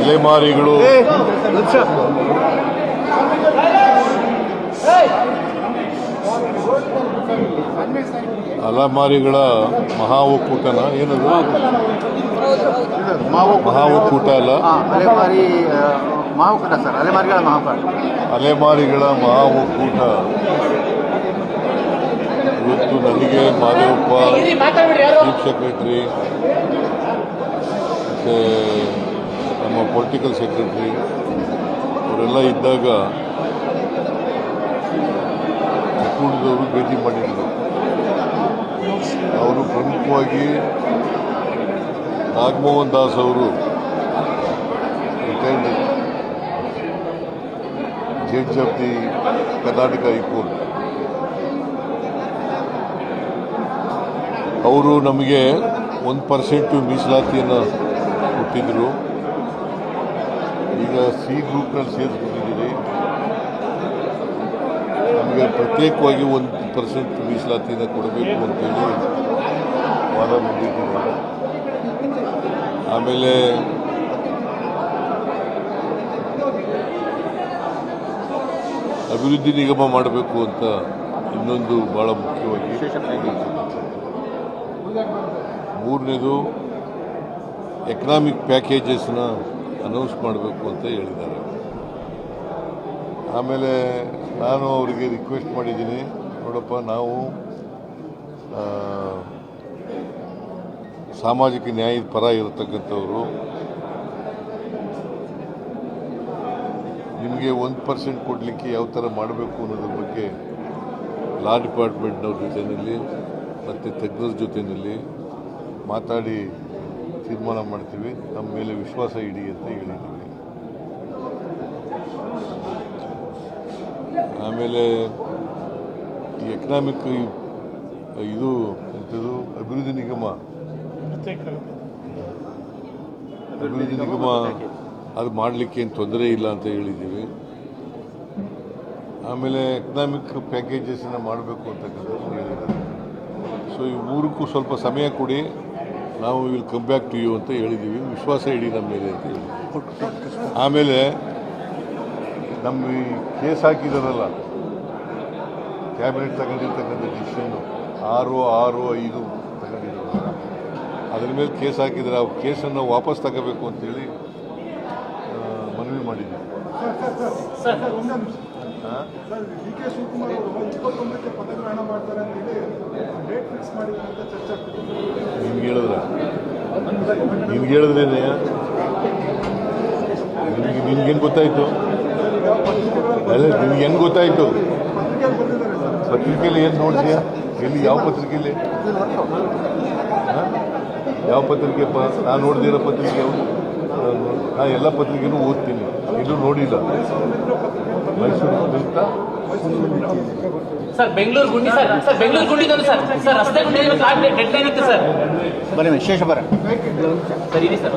ಅಲೆಮಾರಿಗಳು ಅಲೆಮಾರಿಗಳ ಮಹಾ ಒಕ್ಕೂಟನ ಏನದು? ಮಹಾ ಒಕ್ಕೂಟ ಅಲ್ಲ, ಅಲೆಮಾರಿ ಮಹಾಒಕ್ಕೂಟ ಸರ್. ಅಲೆಮಾರಿಗಳ ಮಹಾಒಕ್ಕೂಟ. ಅಲೆಮಾರಿಗಳ ಮಹಾ ಒಕ್ಕೂಟ ಇವತ್ತು ನನಗೆ ಮಾದೇವಪ್ಪ ಚೀಫ್ ಸೆಕ್ರೆಟರಿ ಮತ್ತು ನಮ್ಮ ಪೊಲಿಟಿಕಲ್ ಸೆಕ್ರೆಟರಿ ಅವರೆಲ್ಲ ಇದ್ದಾಗ ಒಕ್ಕೂಟದವರು ಭೇಟಿ ಮಾಡಿದರು. ಅವರು ಪ್ರಮುಖವಾಗಿ ನಾಗಮೋಹನ್ ದಾಸ್ ಅವರು retired judge of the Karnataka high court, ಅವರು ನಮಗೆ 1% ಮೀಸಲಾತಿಯನ್ನು ಕೊಟ್ಟಿದ್ದರು. ಈಗ ಸಿ ಗ್ರೂಪ್ನಲ್ಲಿ ಸೇರಿಸ್ಬಿಟ್ಟಿದ್ದೀರಿ, ನಮಗೆ ಪ್ರತ್ಯೇಕವಾಗಿ 1% ಮೀಸಲಾತಿಯನ್ನು ಕೊಡಬೇಕು ಅಂತೇಳಿ ವಾದ ಮುಂದಿಟ್ಟಿದ್ದಾರೆ. ಆಮೇಲೆ ಅಭಿವೃದ್ಧಿ ನಿಗಮ ಮಾಡಬೇಕು ಅಂತ ಇನ್ನೊಂದು ಭಾಳ ಮುಖ್ಯವಾಗಿ. ಮೂರನೇದು ಎಕನಾಮಿಕ್ ಪ್ಯಾಕೇಜಸ್ನ ಅನೌನ್ಸ್ ಮಾಡಬೇಕು ಅಂತ ಹೇಳಿದ್ದಾರೆ. ಆಮೇಲೆ ನಾನು ಅವರಿಗೆ ರಿಕ್ವೆಸ್ಟ್ ಮಾಡಿದ್ದೀನಿ, ನೋಡಪ್ಪ ನಾವು ಸಾಮಾಜಿಕ ನ್ಯಾಯದ ಪರ ಇರತಕ್ಕಂಥವ್ರು, ನಿಮಗೆ 1% ಕೊಡಲಿಕ್ಕೆ ಯಾವ ಥರ ಮಾಡಬೇಕು ಅನ್ನೋದ್ರ ಬಗ್ಗೆ ಲಾ ಡಿಪಾರ್ಟ್ಮೆಂಟ್ನವ್ರ ಜೊತೆಯಲ್ಲಿ ಮತ್ತು ತಜ್ಞರ ಜೊತೆಯಲ್ಲಿ ಮಾತಾಡಿ ತೀರ್ಮಾನ ಮಾಡ್ತೀವಿ, ನಮ್ಮ ಮೇಲೆ ವಿಶ್ವಾಸ ಇಡಿ ಅಂತ ಹೇಳಿದ್ದೀವಿ. ಆಮೇಲೆ ಈ ಎಕನಾಮಿಕ್ ಇದು ಎಂಥದ್ದು ಅಭಿವೃದ್ಧಿ ನಿಗಮ ಅದು ಮಾಡಲಿಕ್ಕೆ ಏನು ತೊಂದರೆ ಇಲ್ಲ ಅಂತ ಹೇಳಿದ್ದೀವಿ. ಆಮೇಲೆ ಎಕನಾಮಿಕ್ ಪ್ಯಾಕೇಜಸ್ನ ಮಾಡಬೇಕು ಅಂತಕ್ಕಂಥದ್ದು ಹೇಳಿದ್ದಾರೆ. ಸೊ ಈ ಮೂರಕ್ಕೂ ಸ್ವಲ್ಪ ಸಮಯ ಕೊಡಿ, ನಾವು will come back to you ಅಂತ ಹೇಳಿದ್ದೀವಿ, ವಿಶ್ವಾಸ ಇಡಿ ನಮ್ಮ ಮೇಲೆ ಅಂತ ಹೇಳಿದ್ದೀವಿ. ಆಮೇಲೆ ನಮ್ಮ ಈ ಕೇಸ್ ಹಾಕಿದಾರಲ್ಲ, ಕ್ಯಾಬಿನೆಟ್ ತಗೊಂಡಿರ್ತಕ್ಕಂಥ ಡಿಸಿಷನ್ನು 665 ತಗೊಂಡಿದ್ದಾರೆ, ಅದರ ಮೇಲೆ ಕೇಸ್ ಹಾಕಿದರೆ ಆ ಕೇಸನ್ನು ವಾಪಸ್ ತಗೋಬೇಕು ಅಂತೇಳಿ ಮನವಿ ಮಾಡಿದ್ದೀವಿ. ನಿಮ್ಗೆ ಹೇಳಿದ್ರೇನೆ ನಿಮ್ಗೇನು ಗೊತ್ತಾಯ್ತು? ಅಲ್ಲ, ನಿಮ್ಗೆ ಹೆಂಗೆ ಗೊತ್ತಾಯ್ತು? ಪತ್ರಿಕೆಯಲ್ಲಿ ಏನು ನೋಡಿದ್ಯಾ? ಎಲ್ಲಿ, ಯಾವ ಪತ್ರಿಕೆಯಲ್ಲಿ? ಯಾವ ಪತ್ರಿಕೆಪ್ಪ? ನಾನು ನೋಡ್ದಿರೋ ಪತ್ರಿಕೆ ನಾನು ಎಲ್ಲ ಪತ್ರಿಕೆನೂ ಓದ್ತೀನಿ, ಎಲ್ಲೂ ನೋಡಿಲ್ಲ. ಮೈಸೂರು ಸರ್, ಬೆಂಗಳೂರು ಗುಂಡಿ ಸರ್ ಬೆಂಗಳೂರು ಗುಂಡಿದೊಂದು ಸರ್ ರಸ್ತೆ ಗುಂಡಿ ಡೆಡ್ ಲೈನ್ ಇತ್ತು ಸರ್. ಬನ್ನಿ ವಿಶೇಷ ಬರ ಸರ್, ಇದೆ ಸರ್.